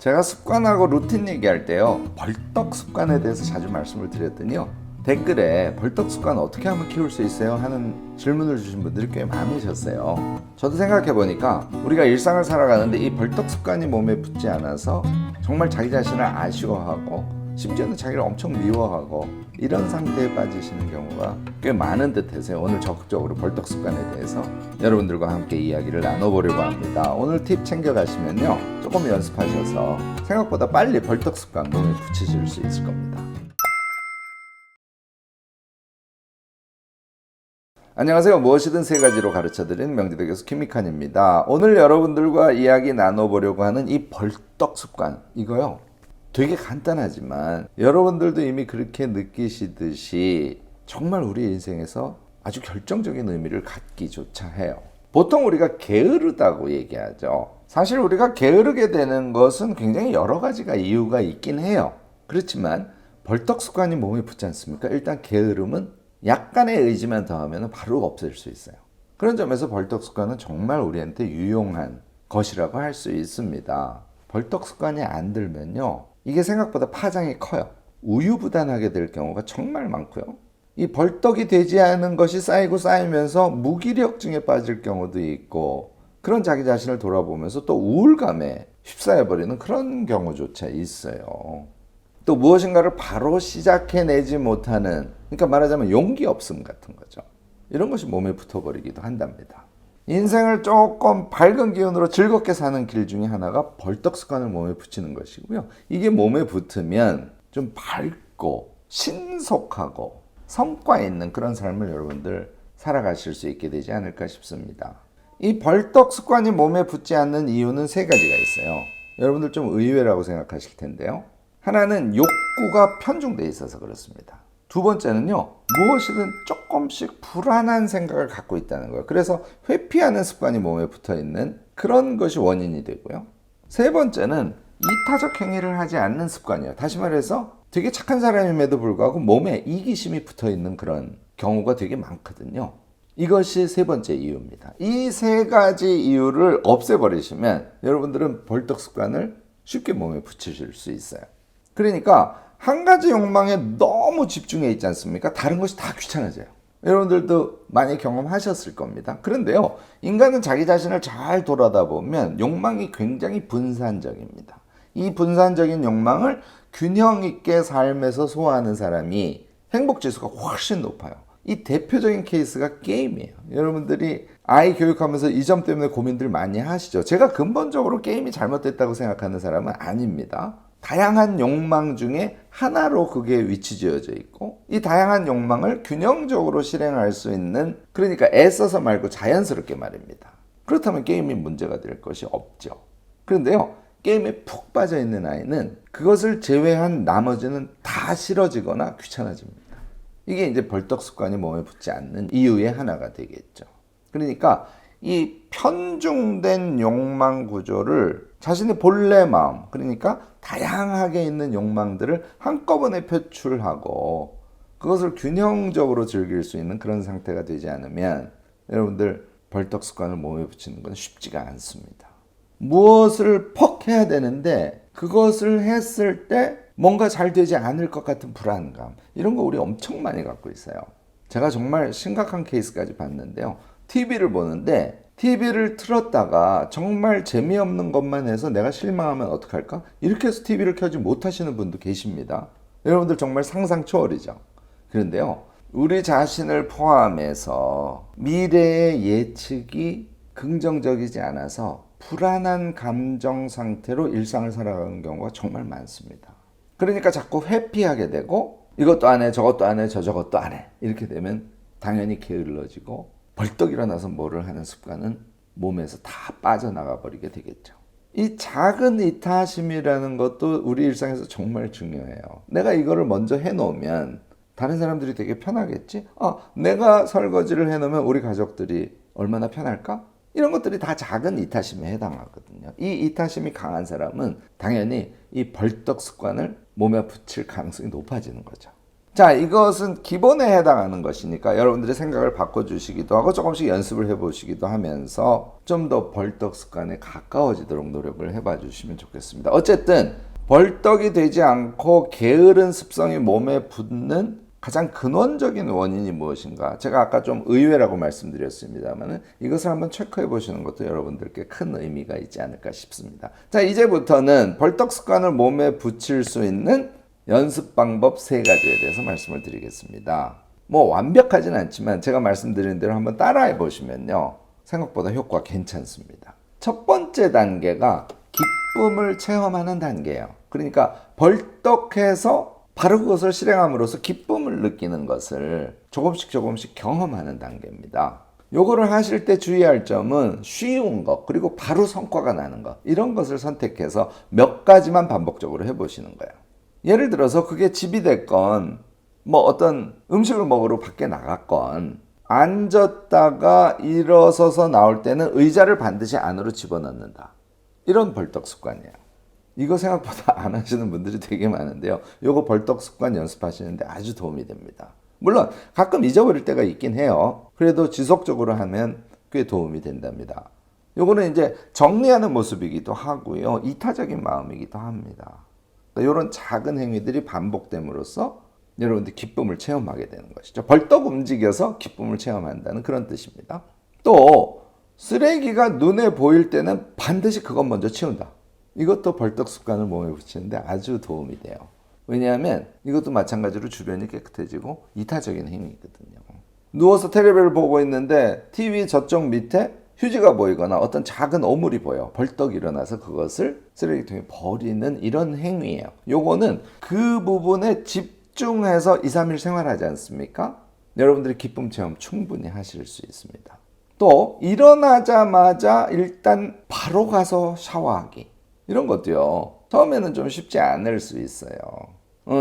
제가 습관하고 루틴 얘기할 때요, 벌떡 습관에 대해서 자주 말씀을 드렸더니요, 댓글에 벌떡 습관 어떻게 하면 키울 수 있어요? 하는 질문을 주신 분들이 꽤 많으셨어요. 저도 생각해보니까 우리가 일상을 살아가는데 이 벌떡 습관이 몸에 붙지 않아서 정말 자기 자신을 아쉬워하고 심지어는 자기를 엄청 미워하고 이런 상태에 빠지시는 경우가 꽤 많은 듯해서요, 오늘 적극적으로 벌떡 습관에 대해서 여러분들과 함께 이야기를 나눠보려고 합니다. 오늘 팁 챙겨가시면요, 조금 연습하셔서 생각보다 빨리 벌떡 습관 몸에 붙이실 수 있을 겁니다. 안녕하세요. 무엇이든 세 가지로 가르쳐드리는 명지대 교수 김익환입니다. 오늘 여러분들과 이야기 나눠보려고 하는 이 벌떡 습관, 이거요, 되게 간단하지만 여러분들도 이미 그렇게 느끼시듯이 정말 우리 인생에서 아주 결정적인 의미를 갖기조차 해요. 보통 우리가 게으르다고 얘기하죠. 사실 우리가 게으르게 되는 것은 굉장히 여러 가지가 이유가 있긴 해요. 그렇지만 벌떡 습관이 몸에 붙지 않습니까? 일단 게으름은 약간의 의지만 더하면 바로 없앨 수 있어요. 그런 점에서 벌떡 습관은 정말 우리한테 유용한 것이라고 할 수 있습니다. 벌떡 습관이 안 들면요, 이게 생각보다 파장이 커요. 우유부단하게 될 경우가 정말 많고요. 이 벌떡이 되지 않은 것이 쌓이고 쌓이면서 무기력증에 빠질 경우도 있고, 그런 자기 자신을 돌아보면서 또 우울감에 휩싸여버리는 그런 경우조차 있어요. 또 무엇인가를 바로 시작해내지 못하는, 그러니까 말하자면 용기 없음 같은 거죠. 이런 것이 몸에 붙어버리기도 한답니다. 인생을 조금 밝은 기운으로 즐겁게 사는 길 중에 하나가 벌떡 습관을 몸에 붙이는 것이고요. 이게 몸에 붙으면 좀 밝고 신속하고 성과 있는 그런 삶을 여러분들 살아가실 수 있게 되지 않을까 싶습니다. 이 벌떡 습관이 몸에 붙지 않는 이유는 세 가지가 있어요. 여러분들 좀 의외라고 생각하실 텐데요. 하나는 욕구가 편중되어 있어서 그렇습니다. 두 번째는요, 무엇이든 조금씩 불안한 생각을 갖고 있다는 거예요. 그래서 회피하는 습관이 몸에 붙어있는 그런 것이 원인이 되고요. 세 번째는 이타적 행위를 하지 않는 습관이에요. 다시 말해서 되게 착한 사람임에도 불구하고 몸에 이기심이 붙어있는 그런 경우가 되게 많거든요. 이것이 세 번째 이유입니다. 이 세 가지 이유를 없애버리시면 여러분들은 벌떡 습관을 쉽게 몸에 붙이실 수 있어요. 그러니까 한 가지 욕망에 너무 집중해 있지 않습니까? 다른 것이 다 귀찮아져요. 여러분들도 많이 경험하셨을 겁니다. 그런데요, 인간은 자기 자신을 잘 돌아다 보면 욕망이 굉장히 분산적입니다. 이 분산적인 욕망을 균형 있게 삶에서 소화하는 사람이 행복 지수가 훨씬 높아요. 이 대표적인 케이스가 게임이에요. 여러분들이 아이 교육하면서 이 점 때문에 고민들 많이 하시죠. 제가 근본적으로 게임이 잘못됐다고 생각하는 사람은 아닙니다. 다양한 욕망 중에 하나로 그게 위치지어져 있고, 이 다양한 욕망을 균형적으로 실행할 수 있는, 그러니까 애써서 말고 자연스럽게 말입니다. 그렇다면 게임이 문제가 될 것이 없죠. 그런데요, 게임에 푹 빠져 있는 아이는 그것을 제외한 나머지는 다 싫어지거나 귀찮아집니다. 이게 이제 벌떡 습관이 몸에 붙지 않는 이유의 하나가 되겠죠. 그러니까 이 편중된 욕망 구조를 자신의 본래 마음, 그러니까 다양하게 있는 욕망들을 한꺼번에 표출하고 그것을 균형적으로 즐길 수 있는 그런 상태가 되지 않으면 여러분들 벌떡 습관을 몸에 붙이는 건 쉽지가 않습니다. 무엇을 퍽 해야 되는데 그것을 했을 때 뭔가 잘 되지 않을 것 같은 불안감, 이런 거 우리 엄청 많이 갖고 있어요. 제가 정말 심각한 케이스까지 봤는데요. TV를 보는데 TV를 틀었다가 정말 재미없는 것만 해서 내가 실망하면 어떡할까? 이렇게 해서 TV를 켜지 못하시는 분도 계십니다. 여러분들 정말 상상 초월이죠. 그런데요, 우리 자신을 포함해서 미래의 예측이 긍정적이지 않아서 불안한 감정 상태로 일상을 살아가는 경우가 정말 많습니다. 그러니까 자꾸 회피하게 되고, 이것도 안 해, 저것도 안 해, 저것도 안 해. 이렇게 되면 당연히 게을러지고 벌떡 일어나서 뭐를 하는 습관은 몸에서 다 빠져나가 버리게 되겠죠. 이 작은 이타심이라는 것도 우리 일상에서 정말 중요해요. 내가 이거를 먼저 해놓으면 다른 사람들이 되게 편하겠지? 내가 설거지를 해놓으면 우리 가족들이 얼마나 편할까? 이런 것들이 다 작은 이타심에 해당하거든요. 이 이타심이 강한 사람은 당연히 이 벌떡 습관을 몸에 붙일 가능성이 높아지는 거죠. 자, 이것은 기본에 해당하는 것이니까 여러분들의 생각을 바꿔주시기도 하고 조금씩 연습을 해보시기도 하면서 좀 더 벌떡 습관에 가까워지도록 노력을 해봐 주시면 좋겠습니다. 어쨌든 벌떡이 되지 않고 게으른 습성이 몸에 붙는 가장 근원적인 원인이 무엇인가? 제가 아까 좀 의외라고 말씀드렸습니다만 이것을 한번 체크해 보시는 것도 여러분들께 큰 의미가 있지 않을까 싶습니다. 자, 이제부터는 벌떡 습관을 몸에 붙일 수 있는 연습 방법 3가지에 대해서 말씀을 드리겠습니다. 뭐 완벽하진 않지만 제가 말씀드린 대로 한번 따라해 보시면요, 생각보다 효과가 괜찮습니다. 첫 번째 단계가 기쁨을 체험하는 단계예요. 그러니까 벌떡해서 바로 그것을 실행함으로써 기쁨을 느끼는 것을 조금씩 경험하는 단계입니다. 요거를 하실 때 주의할 점은 쉬운 것, 그리고 바로 성과가 나는 것, 이런 것을 선택해서 몇 가지만 반복적으로 해보시는 거예요. 예를 들어서 그게 집이 됐건 뭐 어떤 음식을 먹으러 밖에 나갔건 앉았다가 일어서서 나올 때는 의자를 반드시 안으로 집어넣는다. 이런 벌떡 습관이에요. 이거 생각보다 안 하시는 분들이 되게 많은데요. 요거 벌떡 습관 연습하시는데 아주 도움이 됩니다. 물론 가끔 잊어버릴 때가 있긴 해요. 그래도 지속적으로 하면 꽤 도움이 된답니다. 요거는 이제 정리하는 모습이기도 하고요. 이타적인 마음이기도 합니다. 이런 작은 행위들이 반복됨으로써 여러분들 기쁨을 체험하게 되는 것이죠. 벌떡 움직여서 기쁨을 체험한다는 그런 뜻입니다. 또 쓰레기가 눈에 보일 때는 반드시 그것 먼저 치운다. 이것도 벌떡 습관을 몸에 붙이는데 아주 도움이 돼요. 왜냐하면 이것도 마찬가지로 주변이 깨끗해지고 이타적인 행위거든요. 누워서 텔레비를 보고 있는데 TV 저쪽 밑에 휴지가 보이거나 어떤 작은 오물이 보여. 벌떡 일어나서 그것을 쓰레기통에 버리는 이런 행위예요. 요거는 그 부분에 집중해서 2, 3일 생활하지 않습니까? 여러분들이 기쁨 체험 충분히 하실 수 있습니다. 또 일어나자마자 일단 바로 가서 샤워하기. 이런 것도요. 처음에는 좀 쉽지 않을 수 있어요.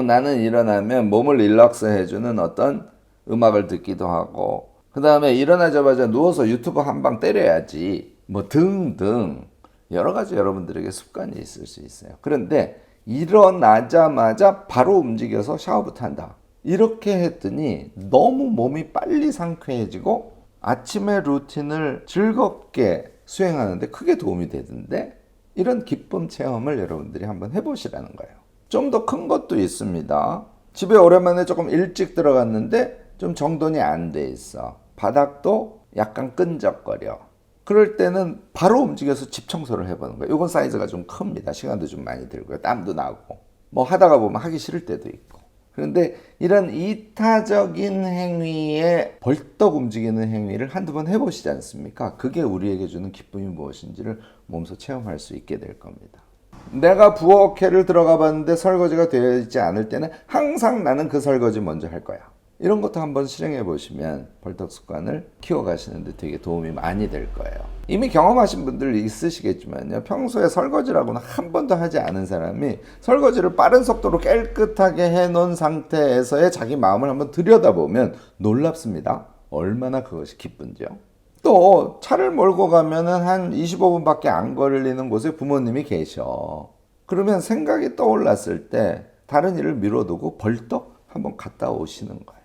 나는 일어나면 몸을 릴렉스 해주는 어떤 음악을 듣기도 하고 그 다음에 일어나자마자 누워서 유튜브 한 방 때려야지 뭐 등등 여러 가지 여러분들에게 습관이 있을 수 있어요. 그런데 일어나자마자 바로 움직여서 샤워부터 한다. 이렇게 했더니 너무 몸이 빨리 상쾌해지고 아침의 루틴을 즐겁게 수행하는데 크게 도움이 되던데 이런 기쁨 체험을 여러분들이 한번 해보시라는 거예요. 좀 더 큰 것도 있습니다. 집에 오랜만에 조금 일찍 들어갔는데 좀 정돈이 안 돼 있어. 바닥도 약간 끈적거려. 그럴 때는 바로 움직여서 집 청소를 해보는 거예요. 이건 사이즈가 좀 큽니다. 시간도 좀 많이 들고요. 땀도 나고. 뭐 하다가 보면 하기 싫을 때도 있고. 그런데 이런 이타적인 행위에 벌떡 움직이는 행위를 한두 번 해보시지 않습니까? 그게 우리에게 주는 기쁨이 무엇인지를 몸소 체험할 수 있게 될 겁니다. 내가 부엌에를 들어가 봤는데 설거지가 되어 있지 않을 때는 항상 나는 그 설거지 먼저 할 거야. 이런 것도 한번 실행해 보시면 벌떡 습관을 키워가시는데 되게 도움이 많이 될 거예요. 이미 경험하신 분들 있으시겠지만요. 평소에 설거지라고는 한 번도 하지 않은 사람이 설거지를 빠른 속도로 깨끗하게 해놓은 상태에서의 자기 마음을 한번 들여다보면 놀랍습니다. 얼마나 그것이 기쁜지요. 또 차를 몰고 가면은 한 25분밖에 안 걸리는 곳에 부모님이 계셔. 그러면 생각이 떠올랐을 때 다른 일을 미뤄두고 벌떡 한번 갔다 오시는 거예요.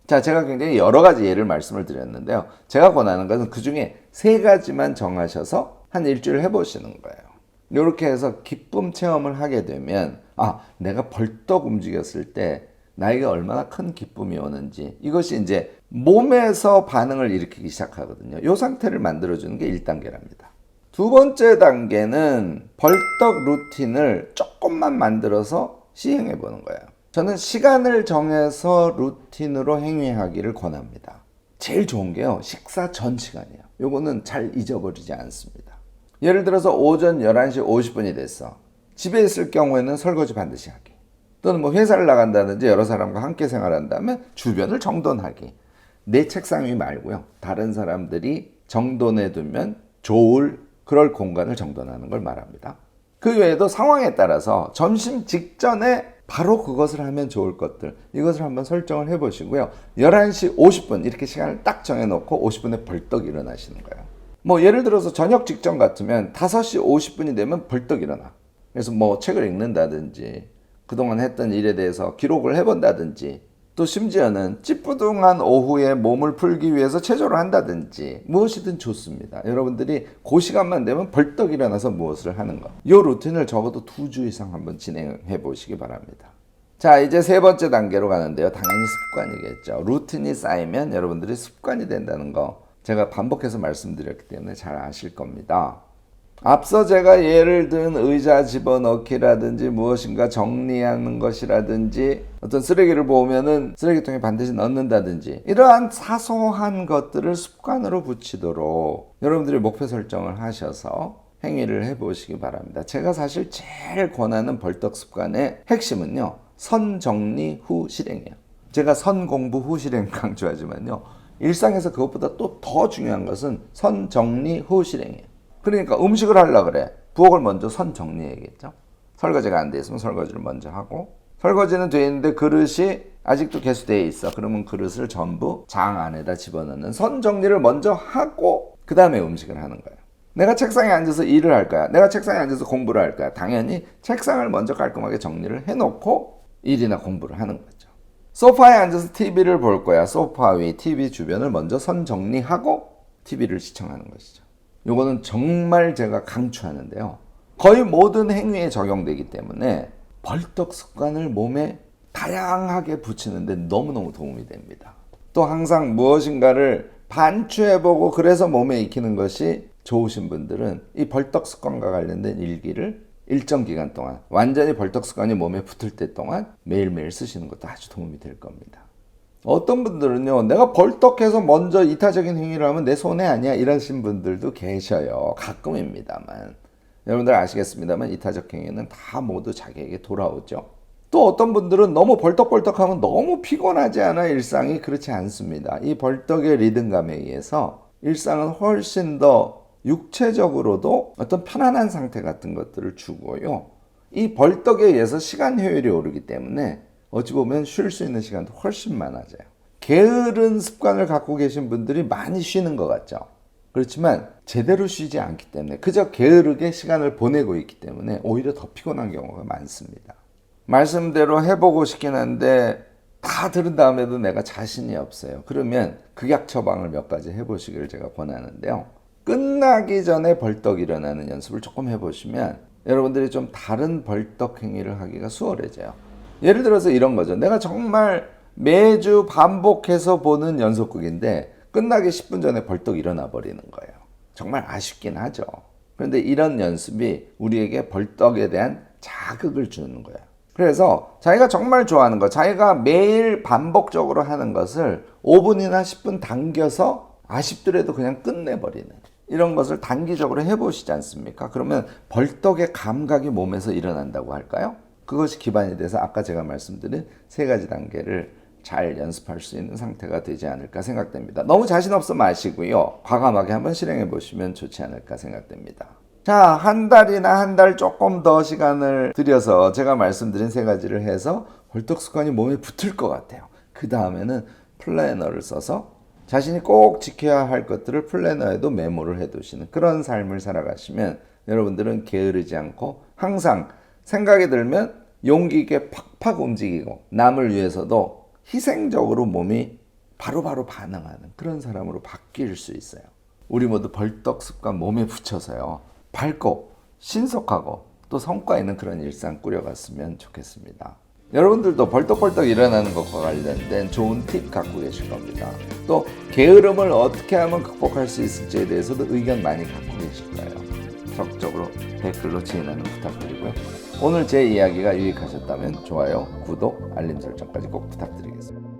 자, 제가 굉장히 여러 가지 예를 말씀을 드렸는데요. 제가 권하는 것은 그 중에 3가지만 정하셔서 한 일주일 해보시는 거예요. 이렇게 해서 기쁨 체험을 하게 되면 내가 벌떡 움직였을 때 나에게 얼마나 큰 기쁨이 오는지 이것이 이제 몸에서 반응을 일으키기 시작하거든요. 이 상태를 만들어주는 게 1단계랍니다. 두 번째 단계는 벌떡 루틴을 조금만 만들어서 시행해 보는 거예요. 저는 시간을 정해서 루틴으로 행위하기를 권합니다. 제일 좋은 게요, 식사 전 시간이에요. 요거는 잘 잊어버리지 않습니다. 예를 들어서 오전 11시 50분이 됐어. 집에 있을 경우에는 설거지 반드시 하기. 또는 뭐 회사를 나간다든지 여러 사람과 함께 생활한다면 주변을 정돈하기. 내 책상 위 말고요. 다른 사람들이 정돈해 두면 좋을 그럴 공간을 정돈하는 걸 말합니다. 그 외에도 상황에 따라서 점심 직전에 바로 그것을 하면 좋을 것들, 이것을 한번 설정을 해보시고요. 11시 50분 이렇게 시간을 딱 정해놓고 50분에 벌떡 일어나시는 거예요. 뭐 예를 들어서 저녁 직전 같으면 5시 50분이 되면 벌떡 일어나. 그래서 뭐 책을 읽는다든지 그동안 했던 일에 대해서 기록을 해본다든지 또 심지어는 찌뿌둥한 오후에 몸을 풀기 위해서 체조를 한다든지 무엇이든 좋습니다. 여러분들이 그 시간만 되면 벌떡 일어나서 무엇을 하는 것. 이 루틴을 적어도 2주 이상 한번 진행해 보시기 바랍니다. 자, 이제 세 번째 단계로 가는데요. 당연히 습관이겠죠. 루틴이 쌓이면 여러분들이 습관이 된다는 거 제가 반복해서 말씀드렸기 때문에 잘 아실 겁니다. 앞서 제가 예를 든 의자 집어넣기라든지 무엇인가 정리하는 것이라든지 어떤 쓰레기를 보면은 쓰레기통에 반드시 넣는다든지 이러한 사소한 것들을 습관으로 붙이도록 여러분들이 목표 설정을 하셔서 행위를 해보시기 바랍니다. 제가 사실 제일 권하는 벌떡 습관의 핵심은요. 선 정리 후 실행이에요. 제가 선 공부 후 실행 강조하지만요. 일상에서 그것보다 또 더 중요한 것은 선 정리 후 실행이에요. 그러니까 음식을 하려고 그래. 부엌을 먼저 선 정리해야겠죠. 설거지가 안 돼 있으면 설거지를 먼저 하고 설거지는 돼 있는데 그릇이 아직도 개수되어 있어. 그러면 그릇을 전부 장 안에다 집어넣는 선 정리를 먼저 하고 그 다음에 음식을 하는 거예요. 내가 책상에 앉아서 일을 할 거야. 내가 책상에 앉아서 공부를 할 거야. 당연히 책상을 먼저 깔끔하게 정리를 해놓고 일이나 공부를 하는 거죠. 소파에 앉아서 TV를 볼 거야. 소파 위 TV 주변을 먼저 선 정리하고 TV를 시청하는 것이죠. 요거는 정말 제가 강추하는데요. 거의 모든 행위에 적용되기 때문에 벌떡 습관을 몸에 다양하게 붙이는데 너무너무 도움이 됩니다. 또 항상 무엇인가를 반추해보고 그래서 몸에 익히는 것이 좋으신 분들은 이 벌떡 습관과 관련된 일기를 일정 기간 동안 완전히 벌떡 습관이 몸에 붙을 때 동안 매일매일 쓰시는 것도 아주 도움이 될 겁니다. 어떤 분들은요, 내가 벌떡해서 먼저 이타적인 행위를 하면 내 손해 아니야 이러신 분들도 계셔요. 가끔입니다만. 여러분들 아시겠습니다만 이타적 행위는 다 모두 자기에게 돌아오죠. 또 어떤 분들은 너무 벌떡벌떡하면 너무 피곤하지 않아? 일상이 그렇지 않습니다. 이 벌떡의 리듬감에 의해서 일상은 훨씬 더 육체적으로도 어떤 편안한 상태 같은 것들을 주고요. 이 벌떡에 의해서 시간 효율이 오르기 때문에 어찌 보면 쉴 수 있는 시간도 훨씬 많아져요. 게으른 습관을 갖고 계신 분들이 많이 쉬는 것 같죠. 그렇지만 제대로 쉬지 않기 때문에 그저 게으르게 시간을 보내고 있기 때문에 오히려 더 피곤한 경우가 많습니다. 말씀대로 해보고 싶긴 한데 다 들은 다음에도 내가 자신이 없어요. 그러면 극약 처방을 몇 가지 해보시기를 제가 권하는데요. 끝나기 전에 벌떡 일어나는 연습을 조금 해보시면 여러분들이 좀 다른 벌떡 행위를 하기가 수월해져요. 예를 들어서 이런 거죠. 내가 정말 매주 반복해서 보는 연속극인데 끝나기 10분 전에 벌떡 일어나 버리는 거예요. 정말 아쉽긴 하죠. 그런데 이런 연습이 우리에게 벌떡에 대한 자극을 주는 거예요. 그래서 자기가 정말 좋아하는 거, 자기가 매일 반복적으로 하는 것을 5분이나 10분 당겨서 아쉽더라도 그냥 끝내버리는 이런 것을 단기적으로 해보시지 않습니까? 그러면 벌떡의 감각이 몸에서 일어난다고 할까요? 그것이 기반이 돼서 아까 제가 말씀드린 세 가지 단계를 잘 연습할 수 있는 상태가 되지 않을까 생각됩니다. 너무 자신 없어 마시고요. 과감하게 한번 실행해 보시면 좋지 않을까 생각됩니다. 자, 한 달이나 한 달 조금 더 시간을 들여서 제가 말씀드린 세 가지를 해서 벌떡 습관이 몸에 붙을 것 같아요. 그 다음에는 플래너를 써서 자신이 꼭 지켜야 할 것들을 플래너에도 메모를 해두시는 그런 삶을 살아가시면 여러분들은 게으르지 않고 항상 생각이 들면 용기 있게 팍팍 움직이고 남을 위해서도 희생적으로 몸이 바로바로 반응하는 그런 사람으로 바뀔 수 있어요. 우리 모두 벌떡 습관 몸에 붙여서요. 밝고 신속하고 또 성과 있는 그런 일상 꾸려갔으면 좋겠습니다. 여러분들도 벌떡벌떡 일어나는 것과 관련된 좋은 팁 갖고 계실 겁니다. 또 게으름을 어떻게 하면 극복할 수 있을지에 대해서도 의견 많이 갖고 계실 거예요. 적극적으로 댓글로 지인하는 부탁드리고요. 오늘 제 이야기가 유익하셨다면 좋아요, 구독, 알림 설정까지 꼭 부탁드리겠습니다.